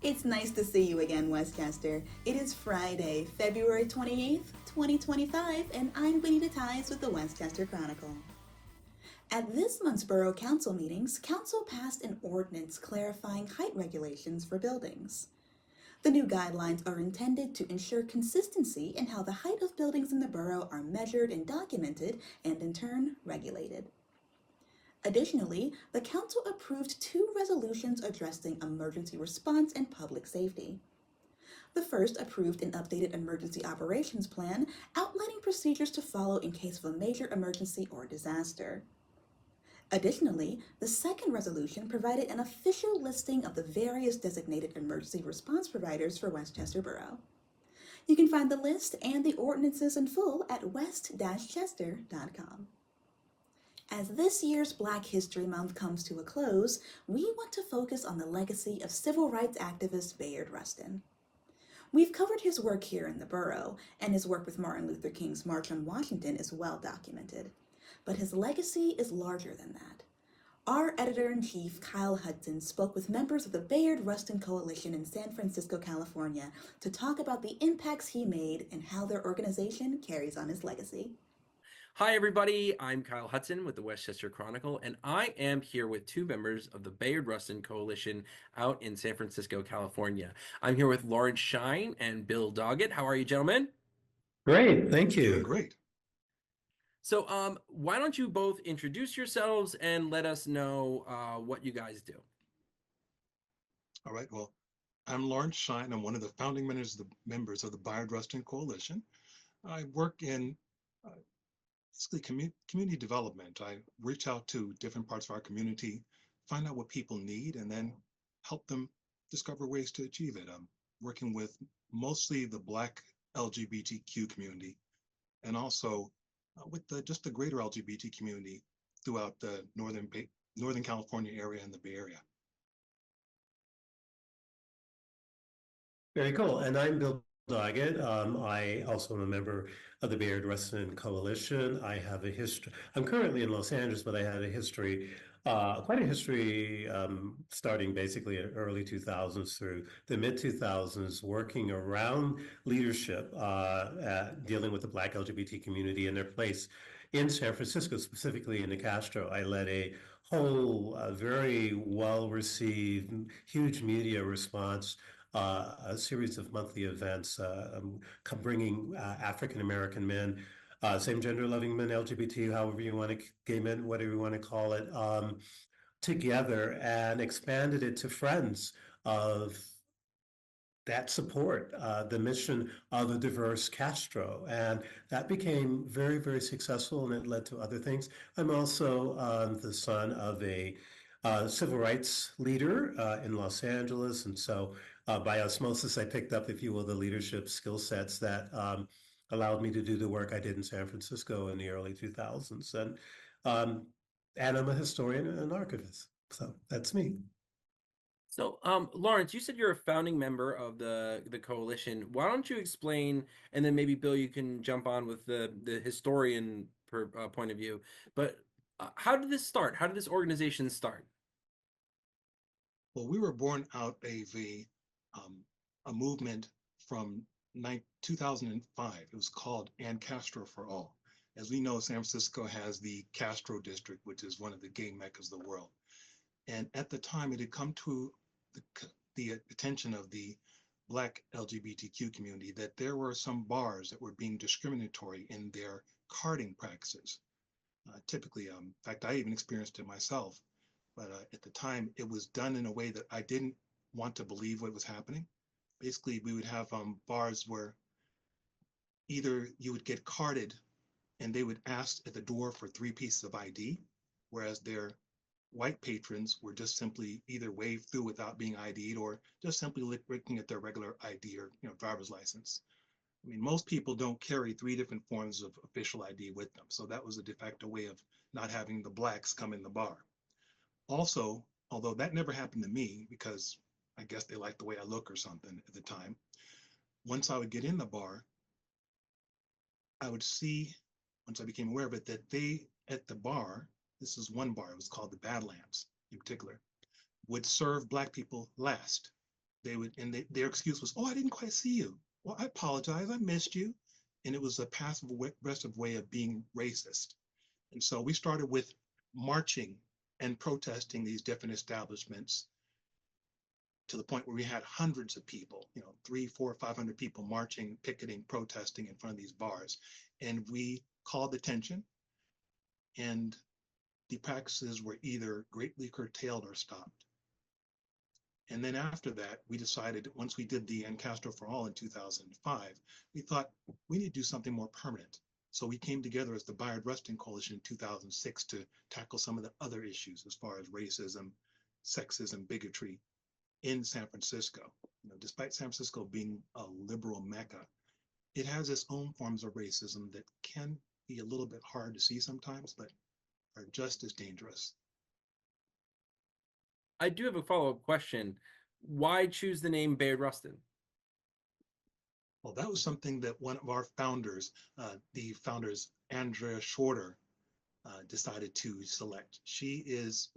It's nice to see you again, Westchester. It is Friday, February 28th, 2025, and I'm Bonita with the Westchester Chronicle. At this month's Borough Council meetings, Council passed an ordinance clarifying height regulations for buildings. The new guidelines are intended to ensure consistency in how the height of buildings in the borough are measured and documented, and in turn, regulated. Additionally, the Council approved two resolutions addressing emergency response and public safety. The first approved an updated emergency operations plan outlining procedures to follow in case of a major emergency or disaster. Additionally, the second resolution provided an official listing of the various designated emergency response providers for Westchester Borough. You can find the list and the ordinances in full at west-chester.com. As this year's Black History Month comes to a close, we want to focus on the legacy of civil rights activist Bayard Rustin. We've covered his work here in the borough, and his work with Martin Luther King's March on Washington is well documented. But his legacy is larger than that. Our editor-in-chief, Kyle Hudson, spoke with members of the Bayard Rustin Coalition in San Francisco, California, to talk about the impacts he made and how their organization carries on his legacy. Hi, everybody. I'm Kyle Hudson with the Westchester Chronicle, and I am here with two members of the Bayard Rustin Coalition out in San Francisco, California. I'm here with Lawerence Shine and Bill Doggett. How are you, gentlemen? Great, thank you. Great. So, why don't you both introduce yourselves and let us know what you guys do? All right. Well, I'm Lawerence Shine. I'm one of the founding members of the Bayard Rustin Coalition. I work in basically community development. I reach out to different parts of our community, find out what people need, and then help them discover ways to achieve it. I'm working with mostly the Black LGBTQ community, and also with just the greater LGBT community throughout the Northern California area and the Bay Area. Very cool. And I'm Bill Doggett. I also am a member of the Bayard Rustin Coalition. I have a history. I'm currently in Los Angeles, but I had a history, quite a history, starting basically in early 2000s through the mid 2000s, working around leadership, dealing with the Black LGBT community and their place in San Francisco, specifically in the Castro. I led a whole very well-received, huge media response, a series of monthly events bringing African-American men, same-gender loving men, LGBT, however you want to, gay men, whatever you want to call it, together, and expanded it to friends of that support the mission of a diverse Castro. And that became very, very successful, and it led to other things. I'm also the son of a civil rights leader in Los Angeles. And so by osmosis, I picked up, if you will, the leadership skill sets that allowed me to do the work I did in San Francisco in the early 2000s. And I'm a historian and an archivist. So that's me. So, Lawerence, you said you're a founding member of the coalition. Why don't you explain, and then maybe Bill, you can jump on with the historian point of view. But how did this start? How did this organization start? Well, we were born out of a movement from 2005. It was called And Castro for All. As we know, San Francisco has the Castro district, which is one of the gay meccas of the world. And at the time, it had come to the attention of the Black LGBTQ community that there were some bars that were being discriminatory in their carding practices. Typically, in fact, I even experienced it myself, but at the time, it was done in a way that I didn't want to believe what was happening. Basically, we would have bars where either you would get carded and they would ask at the door for 3 pieces of ID, whereas their white patrons were just simply either waved through without being ID'd or just simply looking at their regular ID or driver's license. I mean, most people don't carry 3 different forms of official ID with them. So that was a de facto way of not having the blacks come in the bar. Also, although that never happened to me because I guess they liked the way I look or something at the time, once I would get in the bar, I would see, once I became aware of it, that they at the bar, this is one bar, it was called the Badlands in particular, would serve Black people last. their excuse was, "Oh, I didn't quite see you." Well, I apologize. I missed you. And it was a passive aggressive way of being racist. And so we started with marching and protesting these different establishments to the point where we had hundreds of people, 300, 400, 500 people marching, picketing, protesting in front of these bars. And we called attention, and the practices were either greatly curtailed or stopped. And then after that, we decided, once we did the Castro for All in 2005, we thought we need to do something more permanent. So we came together as the Bayard Rustin Coalition in 2006 to tackle some of the other issues as far as racism, sexism, bigotry in San Francisco. Despite San Francisco being a liberal mecca, it has its own forms of racism that can be a little bit hard to see sometimes, but are just as dangerous. I do have a follow-up question. Why choose the name Bayard Rustin? Well, that was something that one of our founders, the founders, Andrea Shorter, decided to select. She is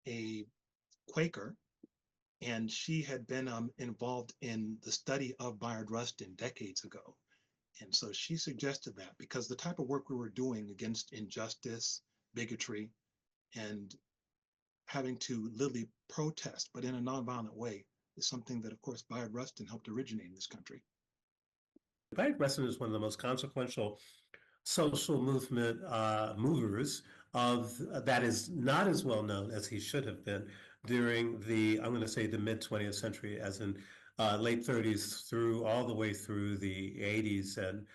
a Quaker, and she had been involved in the study of Bayard Rustin decades ago. And so she suggested that because the type of work we were doing against injustice, bigotry, and having to literally protest, but in a nonviolent way, is something that, of course, Bayard Rustin helped originate in this country. Bayard Rustin is one of the most consequential social movement movers of that is not as well known as he should have been during I'm going to say the mid 20th century, as in late 30s through all the way through the 80s, and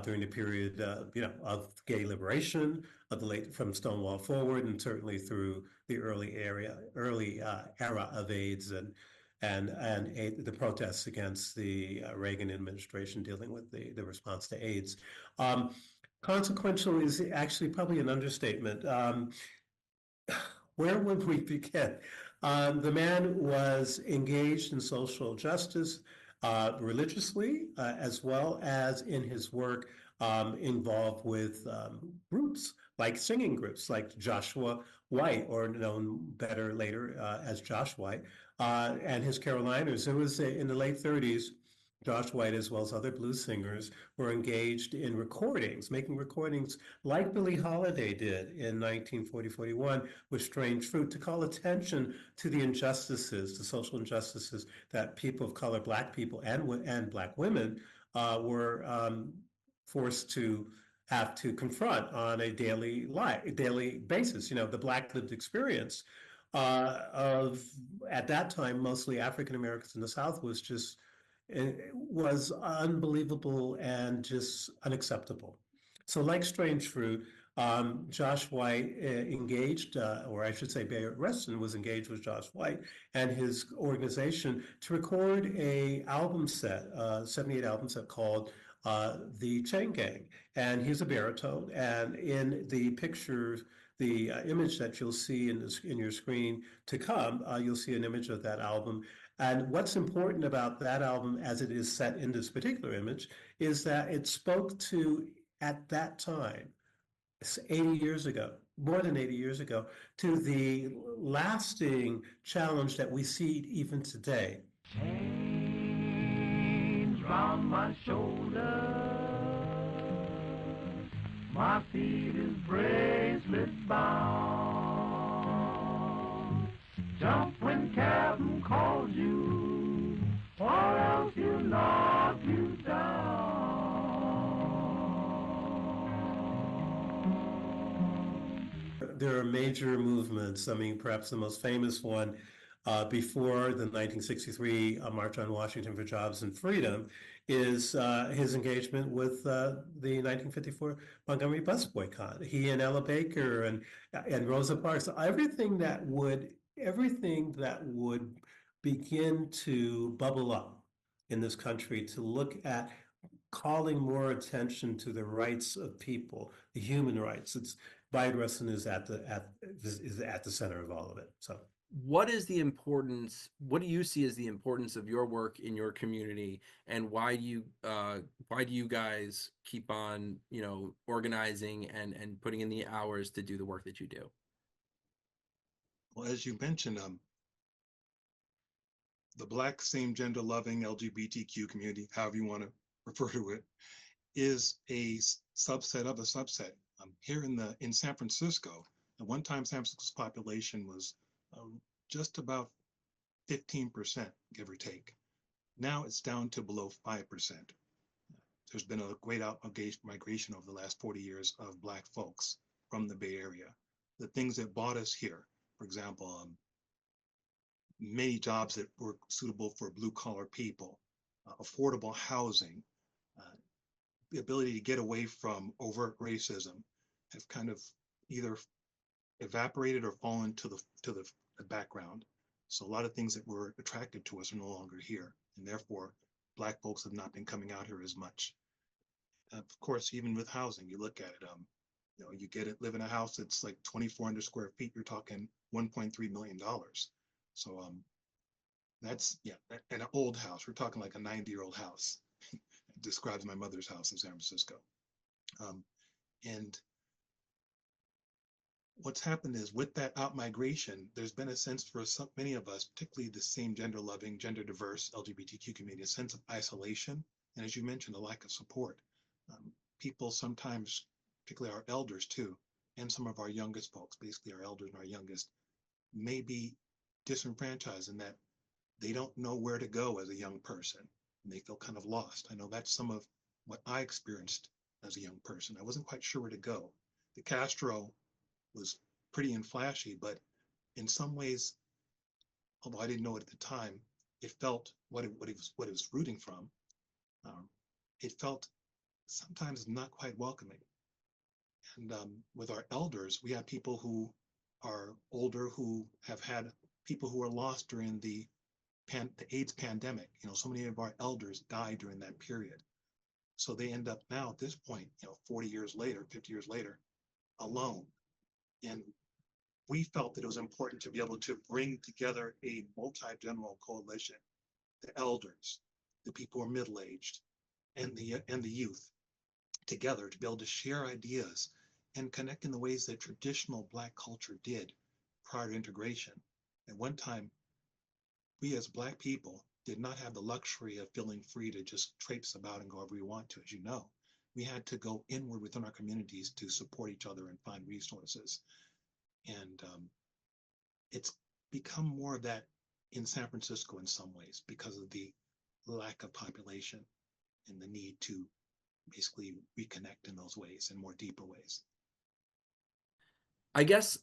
during the period of gay liberation of the late from Stonewall forward, and certainly through the early era of AIDS and the protests against the Reagan administration dealing with the response to AIDS. Consequential is actually probably an understatement. Where would we begin? The man was engaged in social justice religiously, as well as in his work involved with groups, like singing groups, like Joshua White, or known better later as Josh White, and his Caroliners. It was in the late 30s. Josh White, as well as other blues singers, were engaged in recordings, making recordings like Billie Holiday did in 1940-41 with Strange Fruit, to call attention to the injustices, the social injustices that people of color, Black people and Black women, were forced to have to confront on a daily basis. The Black lived experience of, at that time, mostly African Americans in the South was unbelievable and just unacceptable. So, like Strange Fruit, Josh White engaged, or I should say Bayard Rustin was engaged with Josh White and his organization to record a 78 album set called The Chain Gang. And he's a baritone, and in the pictures, the image that you'll see in your screen to come, you'll see an image of that album. And what's important about that album, as it is set in this particular image, is that it spoke to, at that time, 80 years ago, more than 80 years ago, to the lasting challenge that we see even today. Chains round my shoulder, my feet is bracelet bound. Jump when Captain calls you, or else he'll knock you down. There are major movements. I mean, perhaps the most famous one before the 1963 March on Washington for Jobs and Freedom is his engagement with the 1954 Montgomery bus boycott. He and Ella Baker and Rosa Parks, everything that would begin to bubble up in this country to look at calling more attention to the rights of people, the human rights. Bayard Rustin is at the center of all of it. So, what do you see as the importance of your work in your community, and why do you guys keep on organizing and putting in the hours to do the work that you do? Well, as you mentioned, the Black same gender loving LGBTQ community, however you want to refer to it, is a subset of a subset. Here in San Francisco, at one time San Francisco's population was just about 15%, give or take. Now it's down to below 5%. There's been a great migration over the last 40 years of Black folks from the Bay Area. The things that brought us here, for example, many jobs that were suitable for blue collar people, affordable housing, the ability to get away from overt racism have kind of either evaporated or fallen to the background. So a lot of things that were attractive to us are no longer here, and therefore Black folks have not been coming out here as much. Of course, even with housing, you look at it, you live in a house that's like 2,400 square feet, you're talking $1.3 million. So that's, and an old house, we're talking like a 90-year-old house. It describes my mother's house in San Francisco. And what's happened is with that out-migration, there's been a sense for many of us, particularly the same gender-loving, gender-diverse LGBTQ community, a sense of isolation, and as you mentioned, a lack of support. People sometimes, particularly our elders too, and some of our youngest folks, basically our elders and our youngest, may be disenfranchised in that they don't know where to go as a young person, and they feel kind of lost. I know that's some of what I experienced as a young person. I wasn't quite sure where to go. The Castro was pretty and flashy, but in some ways, although I didn't know it at the time, it felt what it was rooting from. It felt sometimes not quite welcoming. And with our elders, we have people who are older who have had people who were lost during the AIDS pandemic. So many of our elders died during that period. So they end up now at this point, 40 years later, 50 years later, alone. And we felt that it was important to be able to bring together a multi-general coalition, the elders, the people who are middle-aged, and the youth together to be able to share ideas and connect in the ways that traditional Black culture did prior to integration. At one time, we as Black people did not have the luxury of feeling free to just traipse about and go wherever we want to, as you know. We had to go inward within our communities to support each other and find resources. And it's become more of that in San Francisco in some ways because of the lack of population and the need to basically reconnect in those ways, in more deeper ways. I guess,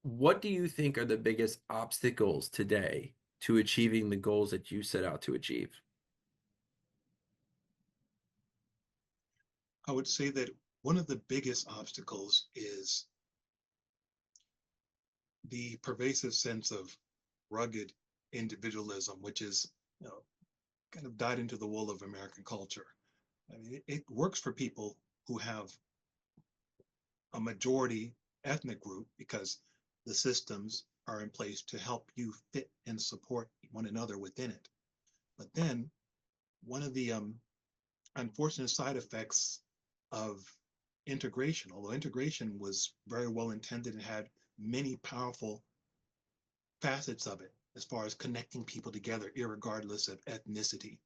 what do you think are the biggest obstacles today to achieving the goals that you set out to achieve? I would say that one of the biggest obstacles is the pervasive sense of rugged individualism, which is, kind of dyed into the wool of American culture. I mean, it works for people who have a majority ethnic group because the systems are in place to help you fit and support one another within it. But then one of the unfortunate side effects of integration, although integration was very well intended and had many powerful facets of it as far as connecting people together, irregardless of ethnicity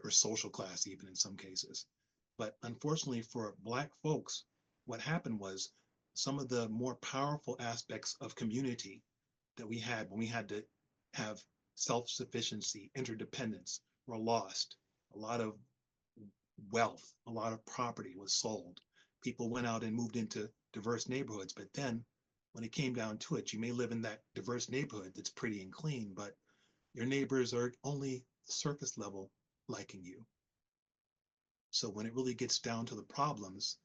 or social class, even in some cases. But unfortunately for Black folks, what happened was some of the more powerful aspects of community that we had when we had to have self-sufficiency, interdependence, were lost. A lot of wealth, a lot of property was sold. People went out and moved into diverse neighborhoods, but then when it came down to it, you may live in that diverse neighborhood that's pretty and clean, but your neighbors are only surface level liking you. So when it really gets down to the problems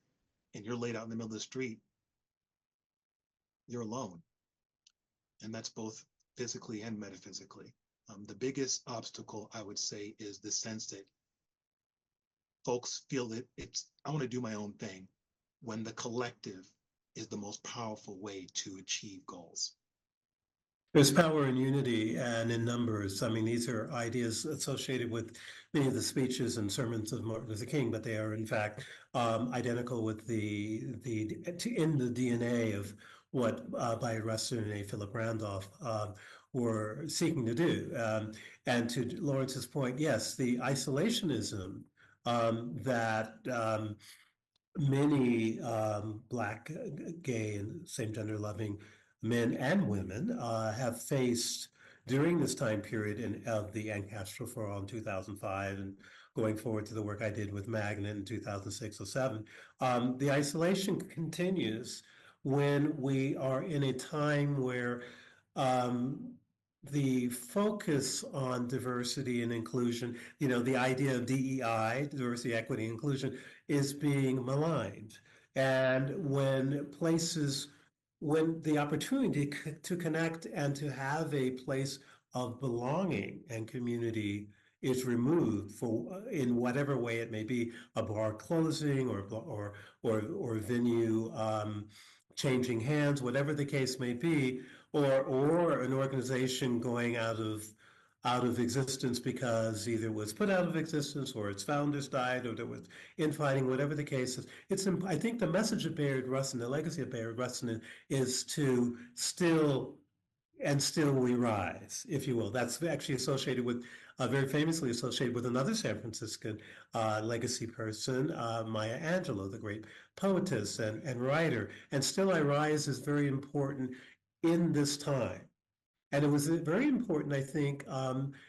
and you're laid out in the middle of the street, you're alone. And that's both physically and metaphysically. The biggest obstacle, I would say, is the sense that folks feel that I want to do my own thing, when the collective is the most powerful way to achieve goals. There's power in unity and in numbers. I mean, these are ideas associated with many of the speeches and sermons of Martin Luther King, but they are in fact identical with in the DNA of what Bayard Rustin and A. Philip Randolph were seeking to do. And to Lawerence's point, yes, the isolationism that many Black, gay, and same-gender loving men and women have faced during this time period of the Ancestral for All in 2005 and going forward to the work I did with Magnet in 2006 or 7. The isolation continues when we are in a time where um, the focus on diversity and inclusion, the idea of DEI, diversity, equity, inclusion, is being maligned. And when the opportunity to connect and to have a place of belonging and community is removed in whatever way it may be, a bar closing or venue changing hands, whatever the case may be, or an organization going out of existence because either it was put out of existence or its founders died or there was infighting, whatever the case is. I think the message of Bayard Rustin, the legacy of Bayard Rustin, is to still we rise, if you will. That's actually associated with, very famously associated with another San Franciscan legacy person, Maya Angelou, the great poetess and writer. And Still I Rise is very important in this time. And it was very important, I think,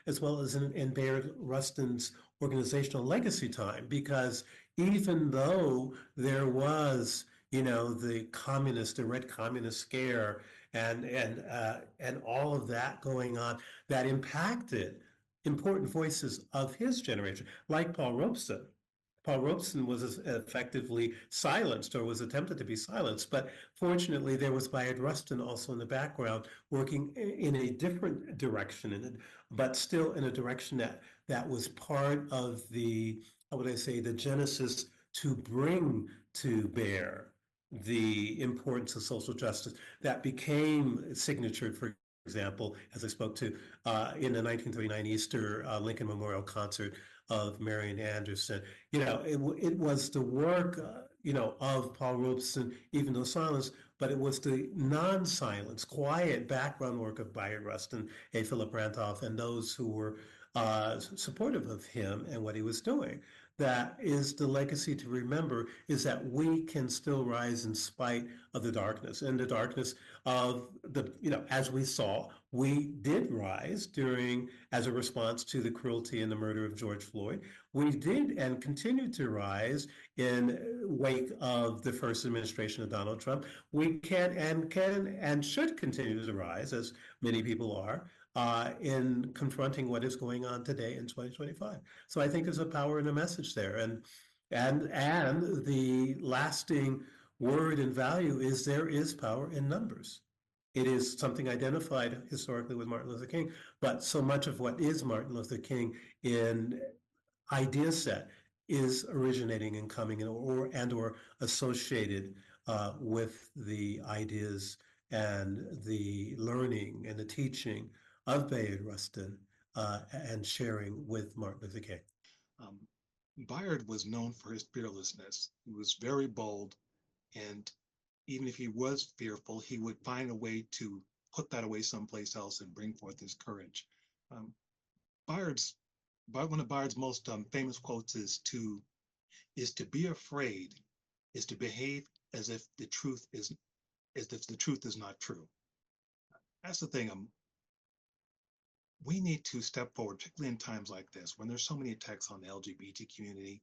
as well as in Bayard Rustin's organizational legacy time, because even though there was, the Red Communist Scare and all of that going on, that impacted important voices of his generation, like Paul Robeson. Paul Robeson was effectively silenced, or was attempted to be silenced, but fortunately there was Bayard Rustin also in the background working in a different direction, but still in a direction that was part of the, how would I say, the genesis to bring to bear the importance of social justice that became signatured, for example, as I spoke to in the 1939 Easter Lincoln Memorial Concert of Marian Anderson. It was the work, of Paul Robeson, even though silenced, but it was the non-silence, quiet background work of Bayard Rustin, A. Philip Randolph, and those who were supportive of him and what he was doing. That is the legacy to remember, is that we can still rise in spite of the darkness. And the darkness of as we saw, we did rise as a response to the cruelty and the murder of George Floyd. We did and continue to rise in wake of the first administration of Donald Trump. We can and should continue to rise, as many people are, in confronting what is going on today in 2025. So I think there's a power in a message there. And the lasting word and value is there is power in numbers. It is something identified historically with Martin Luther King, but so much of what is Martin Luther King in idea set is originating and coming in or associated with the ideas and the learning and the teaching of Bayard Rustin and sharing with Martin Luther King. Bayard was known for his fearlessness. He was very bold, and even if he was fearful, he would find a way to put that away someplace else and bring forth his courage. One of Bayard's most famous quotes is to be afraid is to behave as if the truth is not true. That's the thing. We need to step forward, particularly in times like this, when there's so many attacks on the LGBT community,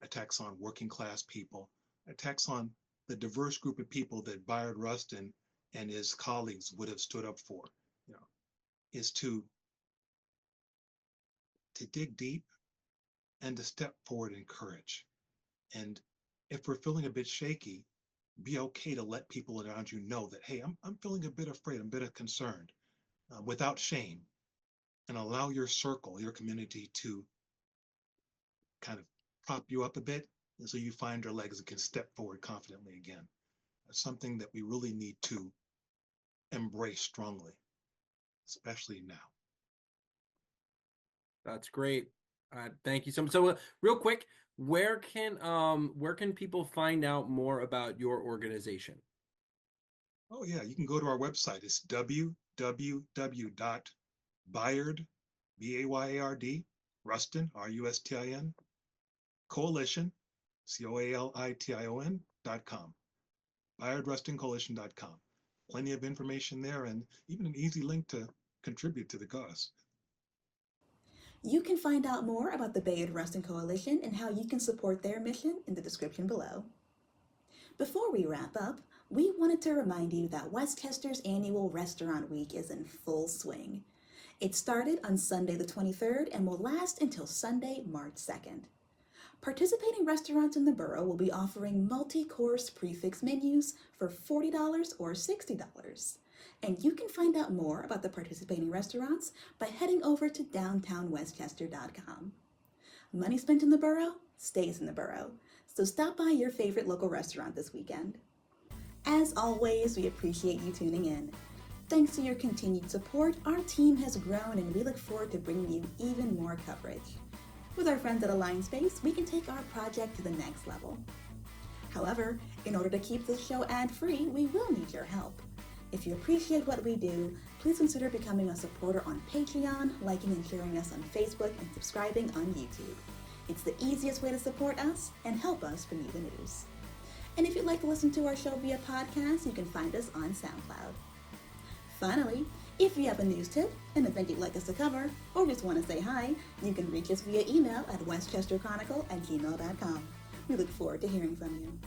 attacks on working class people, attacks on the diverse group of people that Bayard Rustin and his colleagues would have stood up for, is to dig deep and to step forward in courage. And if we're feeling a bit shaky, be okay to let people around you know that, hey, I'm feeling a bit afraid, I'm a bit concerned, without shame, and allow your circle, your community to kind of prop you up a bit, and so you find your legs and can step forward confidently again. That's something that we really need to embrace strongly, especially now. That's great. Thank you so much. So, real quick, where can people find out more about your organization? Oh yeah, you can go to our website. It's www.bayard, Bayard, Rustin, Rustin, Coalition, Coalition.com. BayardRustinCoalition.com. Plenty of information there and even an easy link to contribute to the cause. You can find out more about the Bayard Rustin Coalition and how you can support their mission in the description below. Before we wrap up, we wanted to remind you that Westchester's annual Restaurant Week is in full swing. It started on Sunday the 23rd and will last until Sunday, March 2nd. Participating restaurants in the borough will be offering multi-course prefix menus for $40 or $60. And you can find out more about the participating restaurants by heading over to downtownwestchester.com. Money spent in the borough stays in the borough, so stop by your favorite local restaurant this weekend. As always, we appreciate you tuning in. Thanks to your continued support, our team has grown and we look forward to bringing you even more coverage. With our friends at Alliance Space, we can take our project to the next level. However, in order to keep this show ad-free, we will need your help. If you appreciate what we do, please consider becoming a supporter on Patreon, liking and sharing us on Facebook, and subscribing on YouTube. It's the easiest way to support us and help us bring you the news. And if you'd like to listen to our show via podcast, you can find us on SoundCloud. Finally, if you have a news tip, an event you'd like us to cover, or just want to say hi, you can reach us via email at westchesterchronicle@gmail.com. We look forward to hearing from you.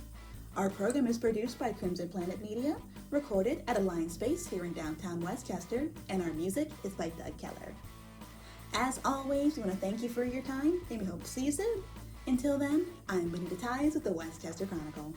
Our program is produced by Crimson Planet Media, recorded at Alliance Space here in downtown Westchester, and our music is by Doug Keller. As always, we want to thank you for your time, and we hope to see you soon. Until then, I'm Bonita with the Westchester Chronicle.